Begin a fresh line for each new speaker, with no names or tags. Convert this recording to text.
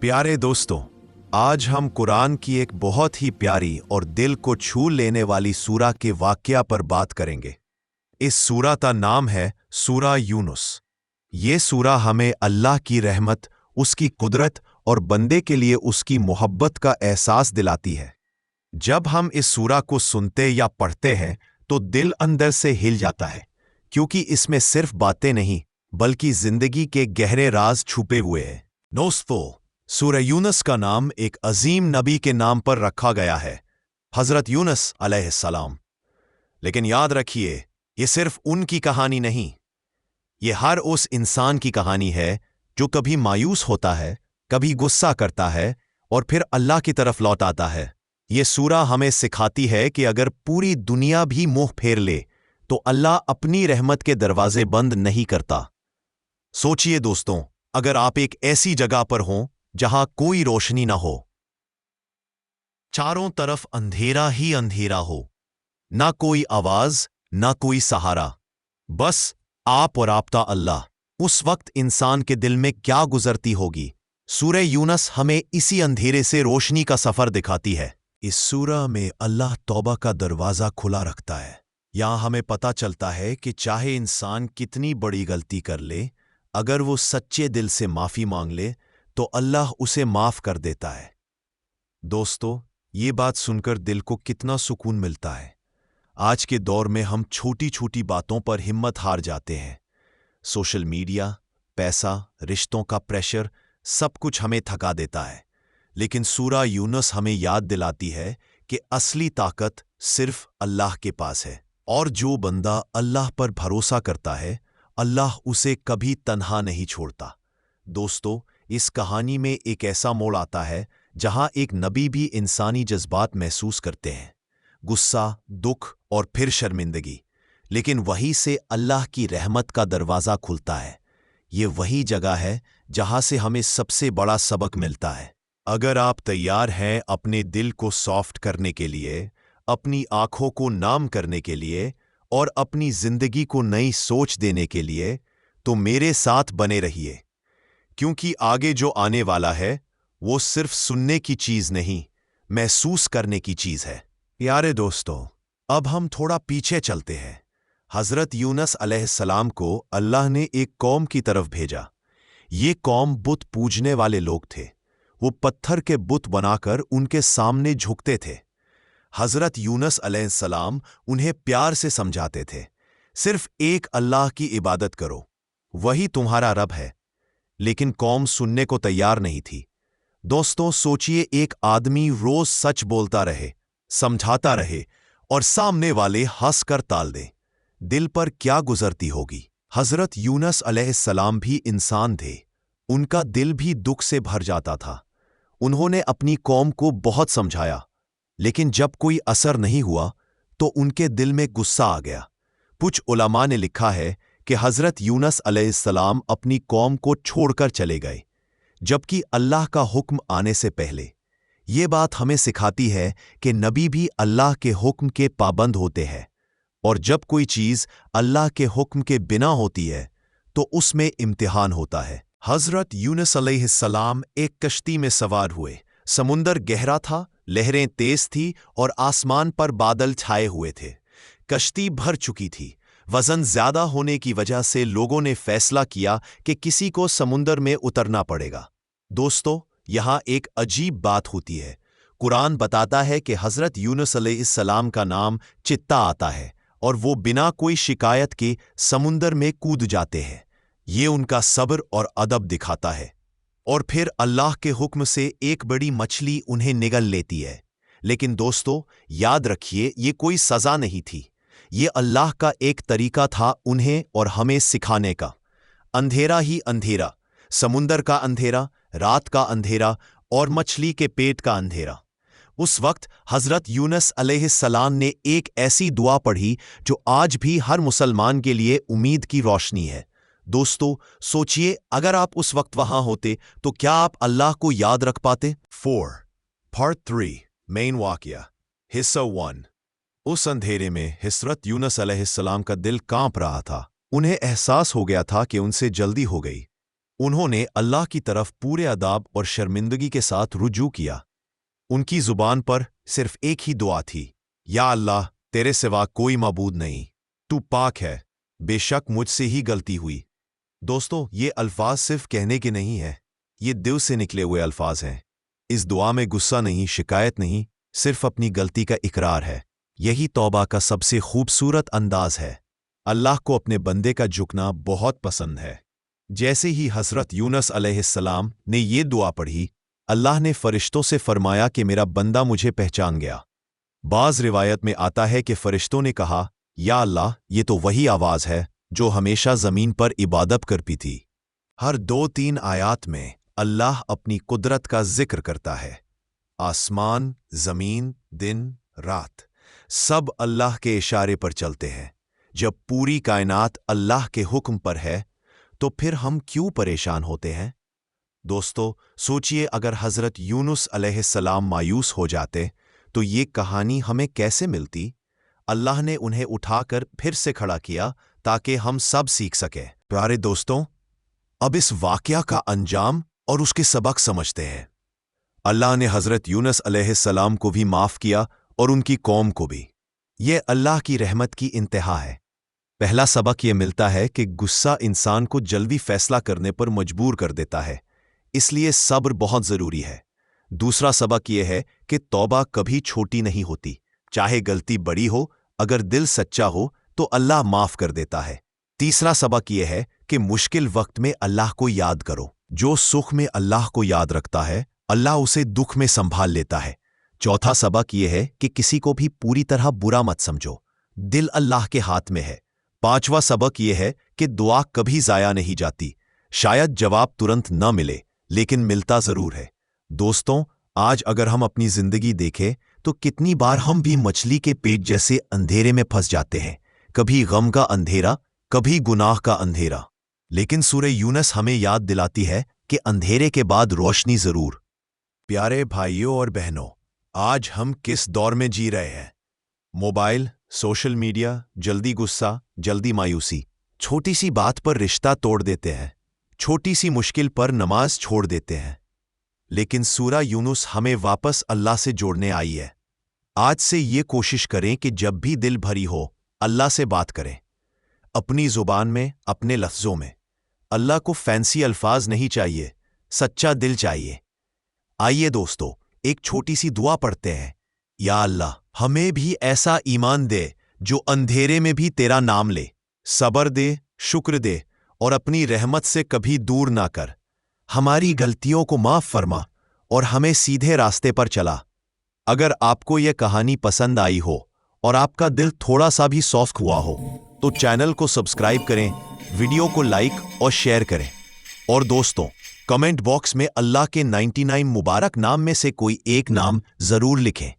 प्यारे दोस्तों, आज हम कुरान की एक बहुत ही प्यारी और दिल को छू लेने वाली सूरा के वाकया पर बात करेंगे। इस सूरा का नाम है सूरा यूनुस। ये सूरा हमें अल्लाह की रहमत, उसकी कुदरत और बंदे के लिए उसकी मोहब्बत का एहसास दिलाती है। जब हम इस सूरा को सुनते या पढ़ते हैं तो दिल अंदर से हिल जाता है, क्योंकि इसमें सिर्फ बातें नहीं बल्कि जिंदगी के गहरे राज छुपे हुए हैं। दोस्तों, सूरह यूनुस का नाम एक अजीम नबी के नाम पर रखा गया है, हजरत यूनुस अलैहिस्सलाम। लेकिन याद रखिए, ये सिर्फ उनकी कहानी नहीं, ये हर उस इंसान की कहानी है जो कभी मायूस होता है, कभी गुस्सा करता है और फिर अल्लाह की तरफ लौट आता है। ये सूरा हमें सिखाती है कि अगर पूरी दुनिया भी मुंह फेर ले तो अल्लाह अपनी रहमत के दरवाजे बंद नहीं करता। सोचिए दोस्तों, अगर आप एक ऐसी जगह पर हों जहां कोई रोशनी ना हो, चारों तरफ अंधेरा ही अंधेरा हो, ना कोई आवाज ना कोई सहारा, बस आप और आपका अल्लाह, उस वक्त इंसान के दिल में क्या गुजरती होगी। सूरह यूनुस हमें इसी अंधेरे से रोशनी का सफर दिखाती है। इस सूरा में अल्लाह तौबा का दरवाजा खुला रखता है। यहां हमें पता चलता है कि चाहे इंसान कितनी बड़ी गलती कर ले, अगर वो सच्चे दिल से माफी मांग ले तो अल्लाह उसे माफ कर देता है। दोस्तों, ये बात सुनकर दिल को कितना सुकून मिलता है। आज के दौर में हम छोटी छोटी बातों पर हिम्मत हार जाते हैं। सोशल मीडिया, पैसा, रिश्तों का प्रेशर, सब कुछ हमें थका देता है। लेकिन सूरा यूनुस हमें याद दिलाती है कि असली ताकत सिर्फ अल्लाह के पास है, और जो बंदा अल्लाह पर भरोसा करता है, अल्लाह उसे कभी तन्हा नहीं छोड़ता। दोस्तों, इस कहानी में एक ऐसा मोड़ आता है जहां एक नबी भी इंसानी जज्बात महसूस करते हैं, गुस्सा, दुख और फिर शर्मिंदगी, लेकिन वहीं से अल्लाह की रहमत का दरवाज़ा खुलता है। ये वही जगह है जहां से हमें सबसे बड़ा सबक मिलता है। अगर आप तैयार हैं अपने दिल को सॉफ्ट करने के लिए, अपनी आंखों को नाम करने के लिए और अपनी जिंदगी को नई सोच देने के लिए, तो मेरे साथ बने रहिए, क्योंकि आगे जो आने वाला है वो सिर्फ सुनने की चीज नहीं, महसूस करने की चीज है। प्यारे दोस्तों, अब हम थोड़ा पीछे चलते हैं। हजरत यूनुस अलैहिस्सलाम को अल्लाह ने एक कौम की तरफ भेजा। ये कौम बुत पूजने वाले लोग थे। वो पत्थर के बुत बनाकर उनके सामने झुकते थे। हजरत यूनुस अलैहिस्सलाम उन्हें प्यार से समझाते थे, सिर्फ एक अल्लाह की इबादत करो, वही तुम्हारा रब है। लेकिन कौम सुनने को तैयार नहीं थी। दोस्तों, सोचिए, एक आदमी रोज सच बोलता रहे, समझाता रहे और सामने वाले हंसकर टाल दे, दिल पर क्या गुजरती होगी। हजरत यूनुस अलैहिस्सलाम भी इंसान थे, उनका दिल भी दुख से भर जाता था। उन्होंने अपनी कौम को बहुत समझाया, लेकिन जब कोई असर नहीं हुआ तो उनके दिल में गुस्सा आ गया। कुछ उलमा ने लिखा है कि हजरत यूनुस अलैहिस्सलाम अपनी कौम को छोड़कर चले गए, जबकि अल्लाह का हुक्म आने से पहले। ये बात हमें सिखाती है कि नबी भी अल्लाह के हुक्म के पाबंद होते हैं, और जब कोई चीज अल्लाह के हुक्म के बिना होती है तो उसमें इम्तिहान होता है। हजरत यूनुस अलैहिस्सलाम एक कश्ती में सवार हुए। समुंदर गहरा था, लहरें तेज थी और आसमान पर बादल छाए हुए थे। कश्ती भर चुकी थी। वजन ज्यादा होने की वजह से लोगों ने फैसला किया कि किसी को समुंदर में उतरना पड़ेगा। दोस्तों, यहां एक अजीब बात होती है। कुरान बताता है कि हजरत यूनुस अलैहिस्सलाम का नाम चित्ता आता है और वो बिना कोई शिकायत के समुंदर में कूद जाते हैं। ये उनका सब्र और अदब दिखाता है। और फिर अल्लाह के हुक्म से एक बड़ी मछली उन्हें निगल लेती है। लेकिन दोस्तों, याद रखिए, ये कोई सजा नहीं थी, ये अल्लाह का एक तरीका था उन्हें और हमें सिखाने का। अंधेरा ही अंधेरा, समुंदर का अंधेरा, रात का अंधेरा और मछली के पेट का अंधेरा। उस वक्त हजरत यूनुस अलैहिस्सलाम ने एक ऐसी दुआ पढ़ी जो आज भी हर मुसलमान के लिए उम्मीद की रोशनी है। दोस्तों, सोचिए, अगर आप उस वक्त वहां होते तो क्या आप अल्लाह को याद रख पाते। 4 पार्ट 3 मेन वाकया हिस्सा 1। उस अंधेरे में हजरत यूनुस अलैहिस्सलाम का दिल कांप रहा था। उन्हें एहसास हो गया था कि उनसे जल्दी हो गई। उन्होंने अल्लाह की तरफ पूरे अदाब और शर्मिंदगी के साथ रुजू किया। उनकी जुबान पर सिर्फ एक ही दुआ थी, या अल्लाह, तेरे सिवा कोई माबूद नहीं, तू पाक है, बेशक मुझसे ही गलती हुई। दोस्तों, ये अल्फाज सिर्फ कहने के नहीं हैं, ये दिल से निकले हुए अल्फाज हैं। इस दुआ में गुस्सा नहीं, शिकायत नहीं, सिर्फ अपनी गलती का इकरार है। यही तौबा का सबसे खूबसूरत अंदाज है। अल्लाह को अपने बंदे का झुकना बहुत पसंद है। जैसे ही हज़रत यूनुस अलैहिस्सलाम ने ये दुआ पढ़ी, अल्लाह ने फरिश्तों से फरमाया कि मेरा बंदा मुझे पहचान गया। बाज़ रिवायत में आता है कि फरिश्तों ने कहा, या अल्लाह, ये तो वही आवाज़ है जो हमेशा ज़मीन पर इबादत करती थी। हर 2-3 आयात में अल्लाह अपनी कुदरत का जिक्र करता है। आसमान, ज़मीन, दिन, रात, सब अल्लाह के इशारे पर चलते हैं। जब पूरी कायनात अल्लाह के हुक्म पर है, तो फिर हम क्यों परेशान होते हैं? दोस्तों, सोचिए, अगर हज़रत यूनुस अलैहिस्सलाम मायूस हो जाते तो ये कहानी हमें कैसे मिलती? अल्लाह ने उन्हें उठाकर फिर से खड़ा किया ताकि हम सब सीख सकें। प्यारे दोस्तों, अब इस वाकया का अंजाम और उसके सबक समझते हैं। अल्लाह ने हज़रत यूनुस अलैहिस्सलाम को भी माफ़ किया और उनकी कौम को भी। ये अल्लाह की रहमत की इंतहा है। पहला सबक ये मिलता है कि गुस्सा इंसान को जल्दी फैसला करने पर मजबूर कर देता है, इसलिए सब्र बहुत ज़रूरी है। दूसरा सबक यह है कि तौबा कभी छोटी नहीं होती। चाहे गलती बड़ी हो, अगर दिल सच्चा हो तो अल्लाह माफ़ कर देता है। तीसरा सबक यह है कि मुश्किल वक्त में अल्लाह को याद करो। जो सुख में अल्लाह को याद रखता है, अल्लाह उसे दुख में संभाल लेता है। चौथा सबक यह है कि किसी को भी पूरी तरह बुरा मत समझो, दिल अल्लाह के हाथ में है। पांचवा सबक यह है कि दुआ कभी ज़ाया नहीं जाती। शायद जवाब तुरंत न मिले, लेकिन मिलता ज़रूर है। दोस्तों, आज अगर हम अपनी ज़िंदगी देखें तो कितनी बार हम भी मछली के पेट जैसे अंधेरे में फंस जाते हैं। कभी गम का अंधेरा, कभी गुनाह का अंधेरा। लेकिन सूरह यूनुस हमें याद दिलाती है कि अंधेरे के बाद रोशनी ज़रूर। प्यारे भाइयों और बहनों, आज हम किस दौर में जी रहे हैं? मोबाइल, सोशल मीडिया, जल्दी गुस्सा, जल्दी मायूसी। छोटी सी बात पर रिश्ता तोड़ देते हैं, छोटी सी मुश्किल पर नमाज छोड़ देते हैं। लेकिन सूरह यूनुस हमें वापस अल्लाह से जोड़ने आई है। आज से ये कोशिश करें कि जब भी दिल भरी हो, अल्लाह से बात करें, अपनी ज़ुबान में, अपने लफ्ज़ों में। अल्लाह को फैंसी अल्फाज नहीं चाहिए, सच्चा दिल चाहिए। आइए दोस्तों, एक छोटी सी दुआ पढ़ते हैं। या अल्लाह, हमें भी ऐसा ईमान दे जो अंधेरे में भी तेरा नाम ले, सब्र दे, शुक्र दे और अपनी रहमत से कभी दूर ना कर। हमारी गलतियों को माफ़ फरमा और हमें सीधे रास्ते पर चला। अगर आपको यह कहानी पसंद आई हो और आपका दिल थोड़ा सा भी सॉफ्ट हुआ हो, तो चैनल को सब्सक्राइब करें, वीडियो को लाइक और शेयर करें। और दोस्तों, कमेंट बॉक्स में अल्लाह के 99 मुबारक नाम में से कोई एक नाम ज़रूर लिखें।